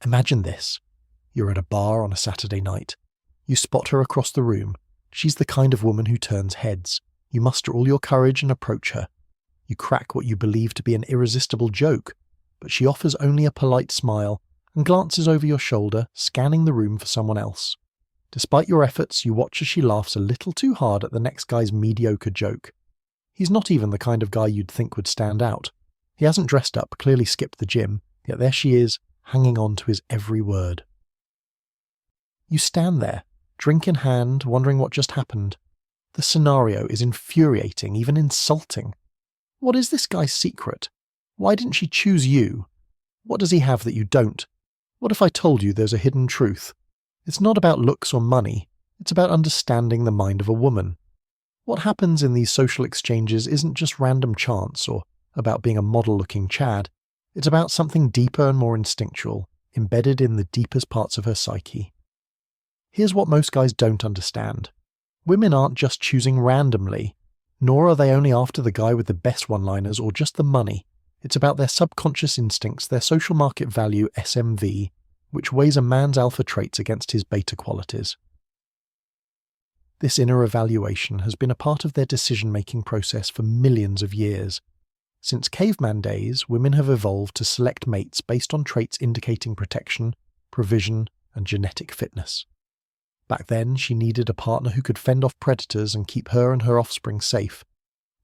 Imagine this. You're at a bar on a Saturday night. You spot her across the room. She's the kind of woman who turns heads. You muster all your courage and approach her. You crack what you believe to be an irresistible joke, but she offers only a polite smile and glances over your shoulder, scanning the room for someone else. Despite your efforts, you watch as she laughs a little too hard at the next guy's mediocre joke. He's not even the kind of guy you'd think would stand out. He hasn't dressed up, clearly skipped the gym, yet there she is, hanging on to his every word. You stand there, drink in hand, wondering what just happened. The scenario is infuriating, even insulting. What is this guy's secret? Why didn't she choose you? What does he have that you don't? What if I told you there's a hidden truth? It's not about looks or money, it's about understanding the mind of a woman. What happens in these social exchanges isn't just random chance or about being a model-looking Chad. It's about something deeper and more instinctual, embedded in the deepest parts of her psyche. Here's what most guys don't understand. Women aren't just choosing randomly, nor are they only after the guy with the best one-liners or just the money. It's about their subconscious instincts, their social market value, SMV, which weighs a man's alpha traits against his beta qualities. This inner evaluation has been a part of their decision-making process for millions of years. Since caveman days, women have evolved to select mates based on traits indicating protection, provision, and genetic fitness. Back then, she needed a partner who could fend off predators and keep her and her offspring safe.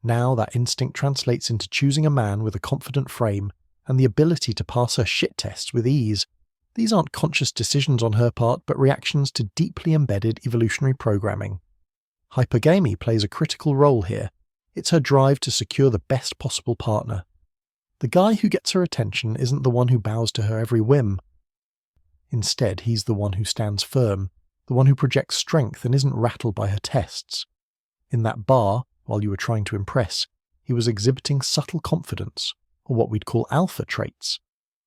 Now, that instinct translates into choosing a man with a confident frame and the ability to pass her shit tests with ease. These aren't conscious decisions on her part, but reactions to deeply embedded evolutionary programming. Hypergamy plays a critical role here. It's her drive to secure the best possible partner. The guy who gets her attention isn't the one who bows to her every whim. Instead, he's the one who stands firm, the one who projects strength and isn't rattled by her tests. In that bar, while you were trying to impress, he was exhibiting subtle confidence, or what we'd call alpha traits.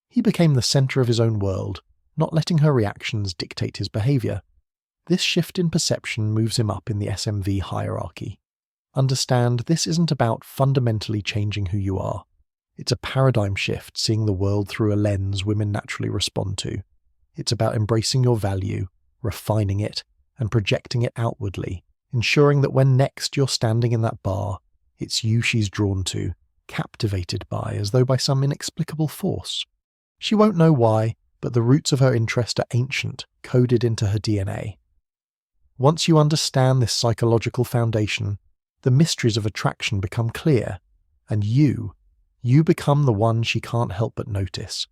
He became the center of his own world, not letting her reactions dictate his behavior. This shift in perception moves him up in the SMV hierarchy. Understand, this isn't about fundamentally changing who you are. It's a paradigm shift, seeing the world through a lens women naturally respond to. It's about embracing your value, refining it, and projecting it outwardly, ensuring that when next you're standing in that bar, it's you she's drawn to, captivated by, as though by some inexplicable force. She won't know why, but the roots of her interest are ancient, coded into her DNA. Once you understand this psychological foundation, the mysteries of attraction become clear, and you become the one she can't help but notice.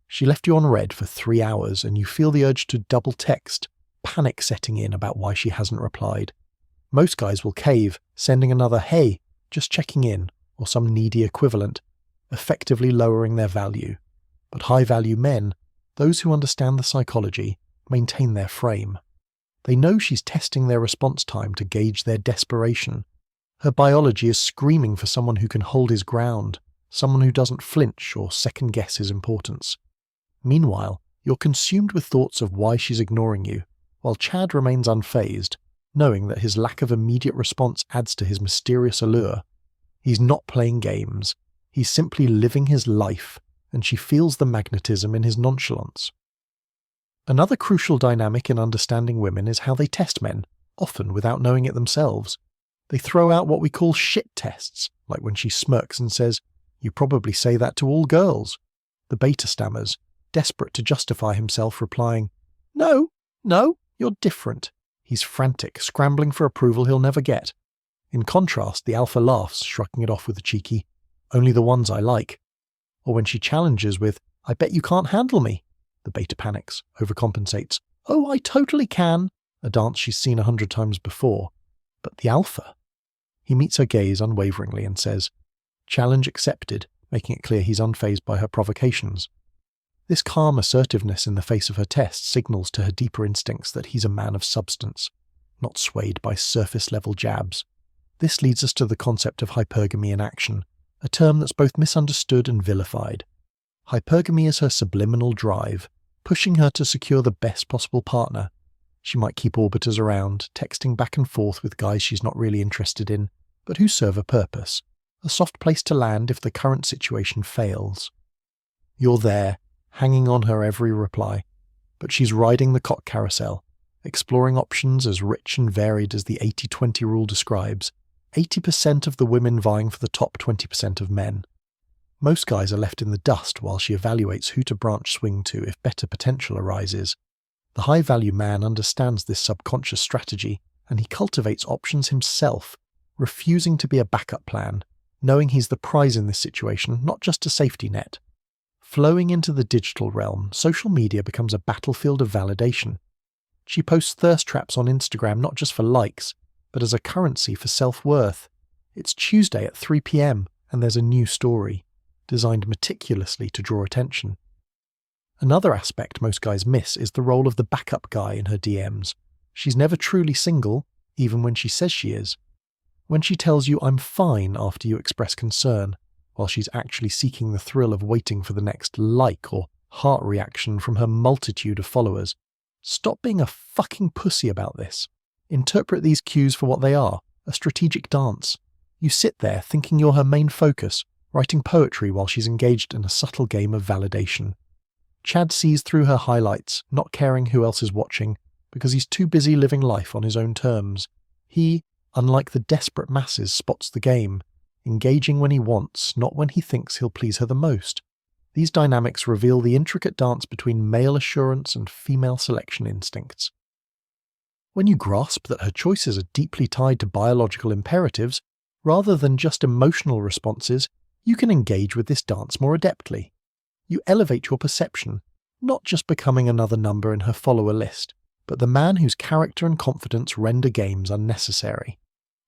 She left you on red for 3 hours, and you feel the urge to double text, panic setting in about why she hasn't replied. Most guys will cave, sending another "hey, just checking in," or some needy equivalent, effectively lowering their value. But high-value men, those who understand the psychology, maintain their frame. They know she's testing their response time to gauge their desperation. Her biology is screaming for someone who can hold his ground, someone who doesn't flinch or second-guess his importance. Meanwhile, you're consumed with thoughts of why she's ignoring you, while Chad remains unfazed, knowing that his lack of immediate response adds to his mysterious allure. He's not playing games. He's simply living his life, and she feels the magnetism in his nonchalance. Another crucial dynamic in understanding women is how they test men, often without knowing it themselves. They throw out what we call shit tests, like when she smirks and says, "You probably say that to all girls." The beta stammers, desperate to justify himself, replying, No, you're different." He's frantic, scrambling for approval he'll never get. In contrast, the alpha laughs, shrugging it off with a cheeky, "Only the ones I like." Or when she challenges with, "I bet you can't handle me," the beta panics, overcompensates. "Oh, I totally can," a dance she's seen 100 times before. But the alpha? He meets her gaze unwaveringly and says, "Challenge accepted," making it clear he's unfazed by her provocations. This calm assertiveness in the face of her test signals to her deeper instincts that he's a man of substance, not swayed by surface-level jabs. This leads us to the concept of hypergamy in action, a term that's both misunderstood and vilified. Hypergamy is her subliminal drive, pushing her to secure the best possible partner. She might keep orbiters around, texting back and forth with guys she's not really interested in, but who serve a purpose, a soft place to land if the current situation fails. You're there, hanging on her every reply, but she's riding the cock carousel, exploring options as rich and varied as the 80-20 rule describes, 80% of the women vying for the top 20% of men. Most guys are left in the dust while she evaluates who to branch swing to if better potential arises. The high-value man understands this subconscious strategy, and he cultivates options himself, refusing to be a backup plan, knowing he's the prize in this situation, not just a safety net. Flowing into the digital realm, social media becomes a battlefield of validation. She posts thirst traps on Instagram not just for likes, but as a currency for self-worth. It's Tuesday at 3 p.m. and there's a new story, designed meticulously to draw attention. Another aspect most guys miss is the role of the backup guy in her DMs. She's never truly single, even when she says she is. When she tells you "I'm fine" after you express concern, while she's actually seeking the thrill of waiting for the next like or heart reaction from her multitude of followers. Stop being a fucking pussy about this. Interpret these cues for what they are, a strategic dance. You sit there thinking you're her main focus, writing poetry while she's engaged in a subtle game of validation. Chad sees through her highlights, not caring who else is watching, because he's too busy living life on his own terms. He, unlike the desperate masses, spots the game, engaging when he wants, not when he thinks he'll please her the most. These dynamics reveal the intricate dance between male assurance and female selection instincts. When you grasp that her choices are deeply tied to biological imperatives, rather than just emotional responses, you can engage with this dance more adeptly. You elevate your perception, not just becoming another number in her follower list, but the man whose character and confidence render games unnecessary.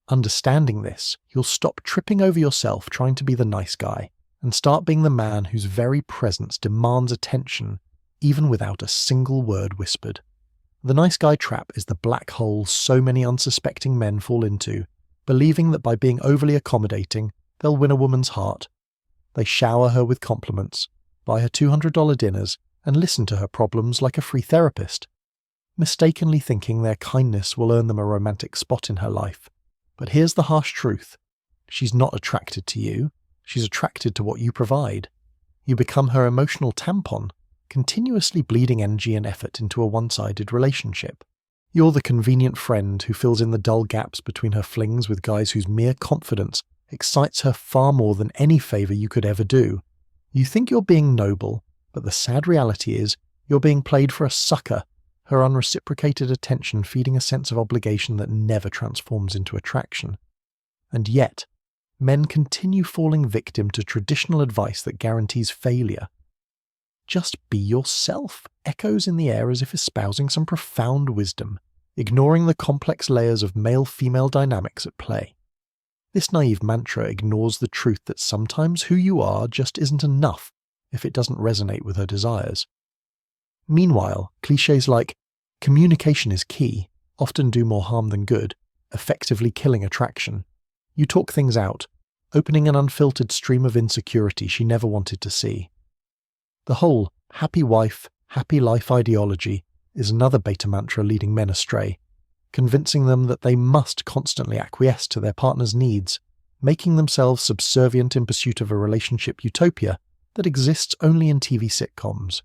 Understanding this, you'll stop tripping over yourself trying to be the nice guy, and start being the man whose very presence demands attention, even without a single word whispered. The nice guy trap is the black hole so many unsuspecting men fall into, believing that by being overly accommodating, they'll win a woman's heart. They shower her with compliments, buy her $200 dinners, and listen to her problems like a free therapist, mistakenly thinking their kindness will earn them a romantic spot in her life. But here's the harsh truth. She's not attracted to you. She's attracted to what you provide. You become her emotional tampon, continuously bleeding energy and effort into a one-sided relationship. You're the convenient friend who fills in the dull gaps between her flings with guys whose mere confidence excites her far more than any favour you could ever do. You think you're being noble, but the sad reality is you're being played for a sucker, her unreciprocated attention feeding a sense of obligation that never transforms into attraction. And yet, men continue falling victim to traditional advice that guarantees failure. Just be yourself echoes in the air as if espousing some profound wisdom, ignoring the complex layers of male-female dynamics at play. This naive mantra ignores the truth that sometimes who you are just isn't enough if it doesn't resonate with her desires. Meanwhile, clichés like "communication is key" often do more harm than good, effectively killing attraction. You talk things out, opening an unfiltered stream of insecurity she never wanted to see. The whole happy wife, happy life ideology is another beta mantra leading men astray, convincing them that they must constantly acquiesce to their partner's needs, making themselves subservient in pursuit of a relationship utopia that exists only in TV sitcoms.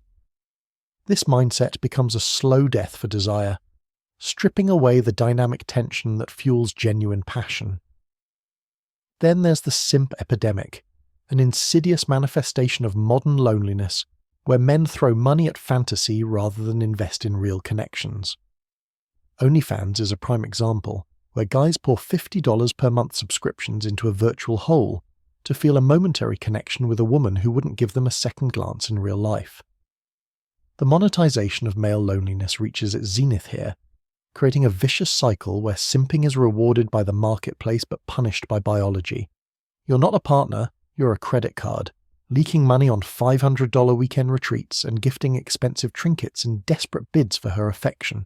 This mindset becomes a slow death for desire, stripping away the dynamic tension that fuels genuine passion. Then there's the simp epidemic, an insidious manifestation of modern loneliness where men throw money at fantasy rather than invest in real connections. OnlyFans is a prime example, where guys pour $50 per month subscriptions into a virtual hole to feel a momentary connection with a woman who wouldn't give them a second glance in real life. The monetization of male loneliness reaches its zenith here, creating a vicious cycle where simping is rewarded by the marketplace but punished by biology. You're not a partner, you're a credit card, leaking money on $500 weekend retreats and gifting expensive trinkets in desperate bids for her affection.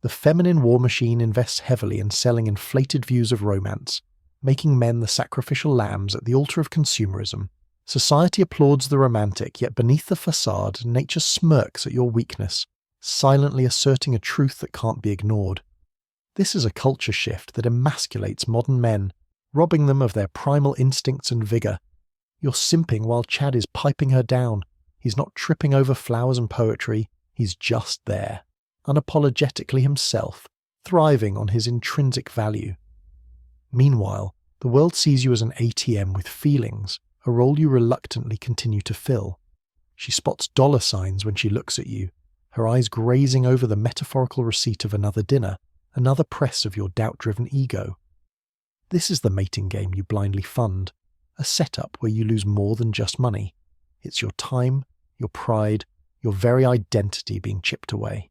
The feminine war machine invests heavily in selling inflated views of romance, making men the sacrificial lambs at the altar of consumerism. Society applauds the romantic, yet beneath the facade, nature smirks at your weakness, silently asserting a truth that can't be ignored. This is a culture shift that emasculates modern men, robbing them of their primal instincts and vigour. You're simping while Chad is piping her down. He's not tripping over flowers and poetry, He's just there, unapologetically himself, thriving on his intrinsic value. Meanwhile, the world sees you as an ATM with feelings, a role you reluctantly continue to fill. She spots dollar signs when she looks at you, her eyes grazing over the metaphorical receipt of another dinner, another press of your doubt-driven ego. This is the mating game you blindly fund, a setup where you lose more than just money. It's your time, your pride, your very identity being chipped away.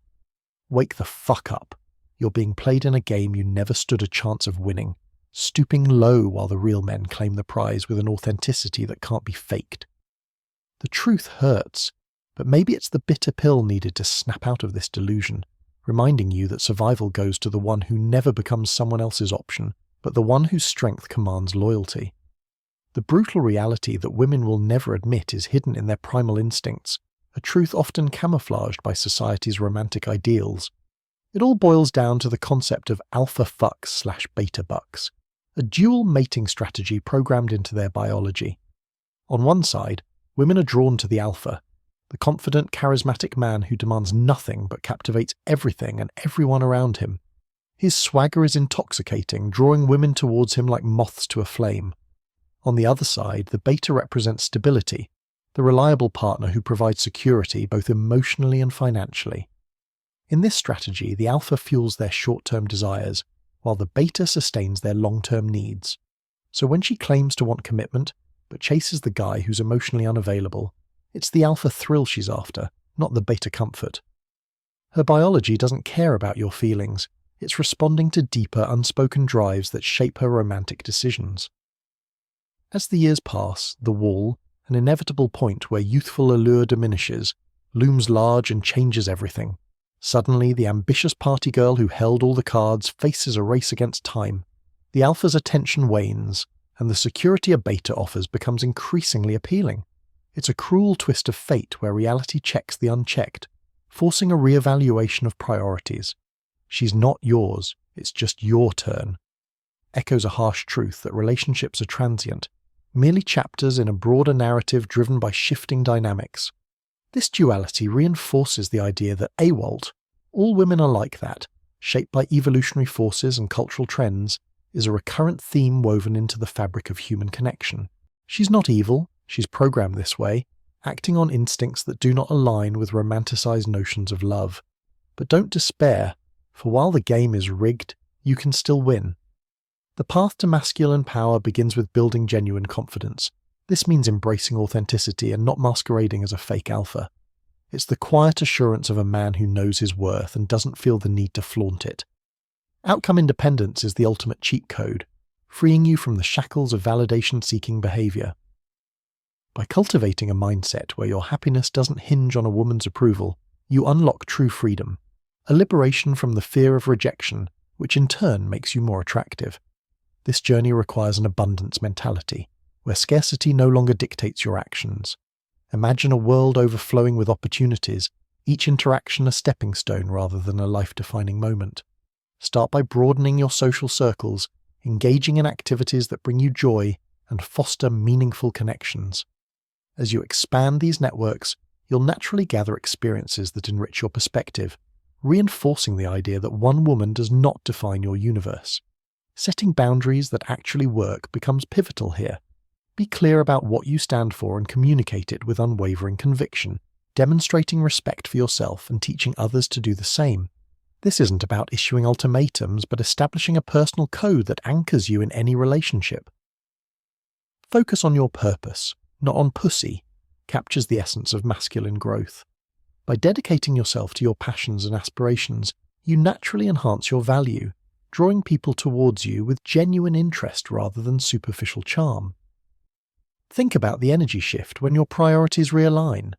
Wake the fuck up. You're being played in a game you never stood a chance of winning, stooping low while the real men claim the prize with an authenticity that can't be faked. The truth hurts, but maybe it's the bitter pill needed to snap out of this delusion, reminding you that survival goes to the one who never becomes someone else's option, but the one whose strength commands loyalty. The brutal reality that women will never admit is hidden in their primal instincts, a truth often camouflaged by society's romantic ideals. It all boils down to the concept of alpha fucks / beta bucks, a dual mating strategy programmed into their biology. On one side, women are drawn to the alpha, the confident, charismatic man who demands nothing but captivates everything and everyone around him. His swagger is intoxicating, drawing women towards him like moths to a flame. On the other side, the beta represents stability, the reliable partner who provides security both emotionally and financially. In this strategy, the alpha fuels their short-term desires, while the beta sustains their long-term needs. So when she claims to want commitment, but chases the guy who's emotionally unavailable, it's the alpha thrill she's after, not the beta comfort. Her biology doesn't care about your feelings. It's responding to deeper, unspoken drives that shape her romantic decisions. As the years pass, the wall, an inevitable point where youthful allure diminishes, looms large and changes everything. Suddenly, the ambitious party girl who held all the cards faces a race against time. The alpha's attention wanes, and the security a beta offers becomes increasingly appealing. It's a cruel twist of fate where reality checks the unchecked, forcing a re-evaluation of priorities. She's not yours, it's just your turn. Echoes a harsh truth that relationships are transient, merely chapters in a broader narrative driven by shifting dynamics. This duality reinforces the idea that AWOLT, all women are like that, shaped by evolutionary forces and cultural trends, is a recurrent theme woven into the fabric of human connection. She's not evil, she's programmed this way, acting on instincts that do not align with romanticized notions of love. But don't despair, for while the game is rigged, you can still win. The path to masculine power begins with building genuine confidence. This means embracing authenticity and not masquerading as a fake alpha. It's the quiet assurance of a man who knows his worth and doesn't feel the need to flaunt it. Outcome independence is the ultimate cheat code, freeing you from the shackles of validation-seeking behavior. By cultivating a mindset where your happiness doesn't hinge on a woman's approval, you unlock true freedom, a liberation from the fear of rejection, which in turn makes you more attractive. This journey requires an abundance mentality, where scarcity no longer dictates your actions. Imagine a world overflowing with opportunities, each interaction a stepping stone rather than a life-defining moment. Start by broadening your social circles, engaging in activities that bring you joy, and foster meaningful connections. As you expand these networks, you'll naturally gather experiences that enrich your perspective, reinforcing the idea that one woman does not define your universe. Setting boundaries that actually work becomes pivotal here. Be clear about what you stand for and communicate it with unwavering conviction, demonstrating respect for yourself and teaching others to do the same. This isn't about issuing ultimatums, but establishing a personal code that anchors you in any relationship. Focus on your purpose, not on pussy, captures the essence of masculine growth. By dedicating yourself to your passions and aspirations, you naturally enhance your value, drawing people towards you with genuine interest rather than superficial charm. Think about the energy shift when your priorities realign.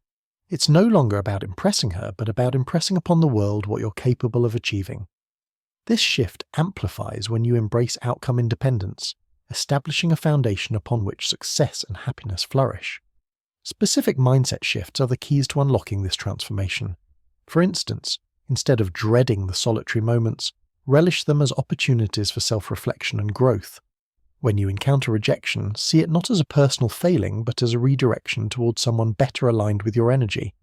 It's no longer about impressing her, but about impressing upon the world what you're capable of achieving. This shift amplifies when you embrace outcome independence, establishing a foundation upon which success and happiness flourish. Specific mindset shifts are the keys to unlocking this transformation. For instance, instead of dreading the solitary moments, relish them as opportunities for self-reflection and growth. When you encounter rejection, see it not as a personal failing, but as a redirection towards someone better aligned with your energy.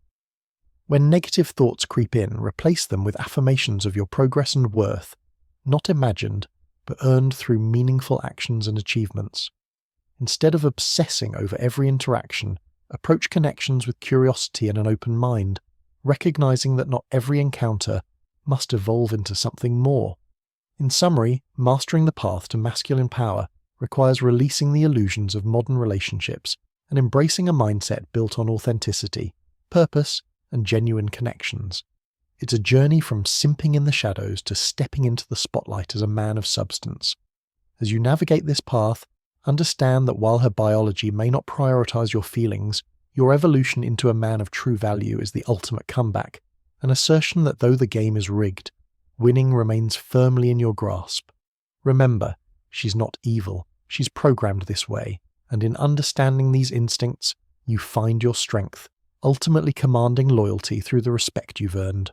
When negative thoughts creep in, replace them with affirmations of your progress and worth, not imagined, but earned through meaningful actions and achievements. Instead of obsessing over every interaction, approach connections with curiosity and an open mind, recognizing that not every encounter must evolve into something more. In summary, mastering the path to masculine power requires releasing the illusions of modern relationships and embracing a mindset built on authenticity, purpose, and genuine connections. It's a journey from simping in the shadows to stepping into the spotlight as a man of substance. As you navigate this path, understand that while her biology may not prioritize your feelings, your evolution into a man of true value is the ultimate comeback, an assertion that though the game is rigged, winning remains firmly in your grasp. Remember, she's not evil, she's programmed this way, and in understanding these instincts, you find your strength, ultimately commanding loyalty through the respect you've earned.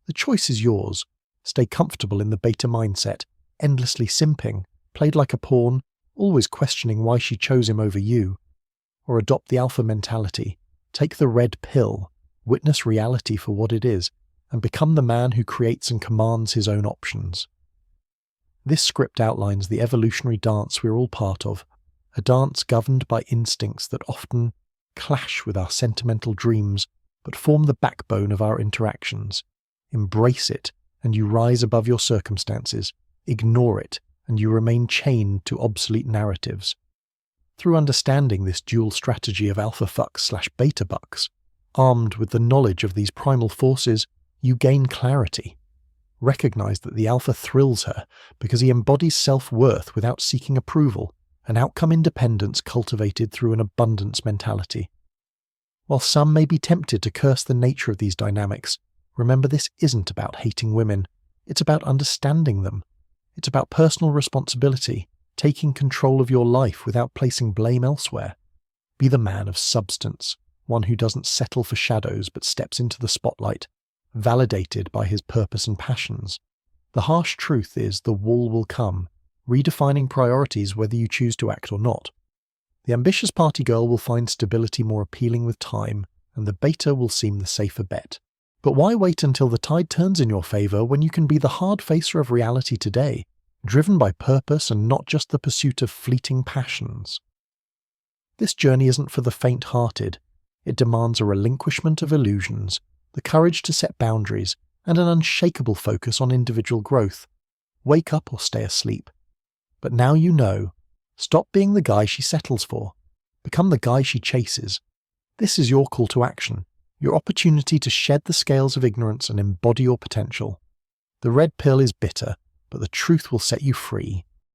The choice is yours. Stay comfortable in the beta mindset, endlessly simping, played like a pawn, always questioning why she chose him over you. Or adopt the alpha mentality, take the red pill, witness reality for what it is, and become the man who creates and commands his own options. This script outlines the evolutionary dance we're all part of, a dance governed by instincts that often clash with our sentimental dreams, but form the backbone of our interactions. Embrace it, and you rise above your circumstances. Ignore it, and you remain chained to obsolete narratives. Through understanding this dual strategy of alpha fucks/beta bucks, armed with the knowledge of these primal forces, you gain clarity. Recognize that the alpha thrills her because he embodies self-worth without seeking approval, an outcome independence cultivated through an abundance mentality. While some may be tempted to curse the nature of these dynamics, remember this isn't about hating women, it's about understanding them. It's about personal responsibility, taking control of your life without placing blame elsewhere. Be the man of substance, one who doesn't settle for shadows but steps into the spotlight, validated by his purpose and passions. The harsh truth is the wall will come, redefining priorities whether you choose to act or not. The ambitious party girl will find stability more appealing with time, and the beta will seem the safer bet. But why wait until the tide turns in your favor when you can be the hard facer of reality today, driven by purpose and not just the pursuit of fleeting passions? This journey isn't for the faint-hearted. It demands a relinquishment of illusions, the courage to set boundaries, and an unshakable focus on individual growth. Wake up or stay asleep. But now you know. Stop being the guy she settles for. Become the guy she chases. This is your call to action, your opportunity to shed the scales of ignorance and embody your potential. The red pill is bitter, but the truth will set you free.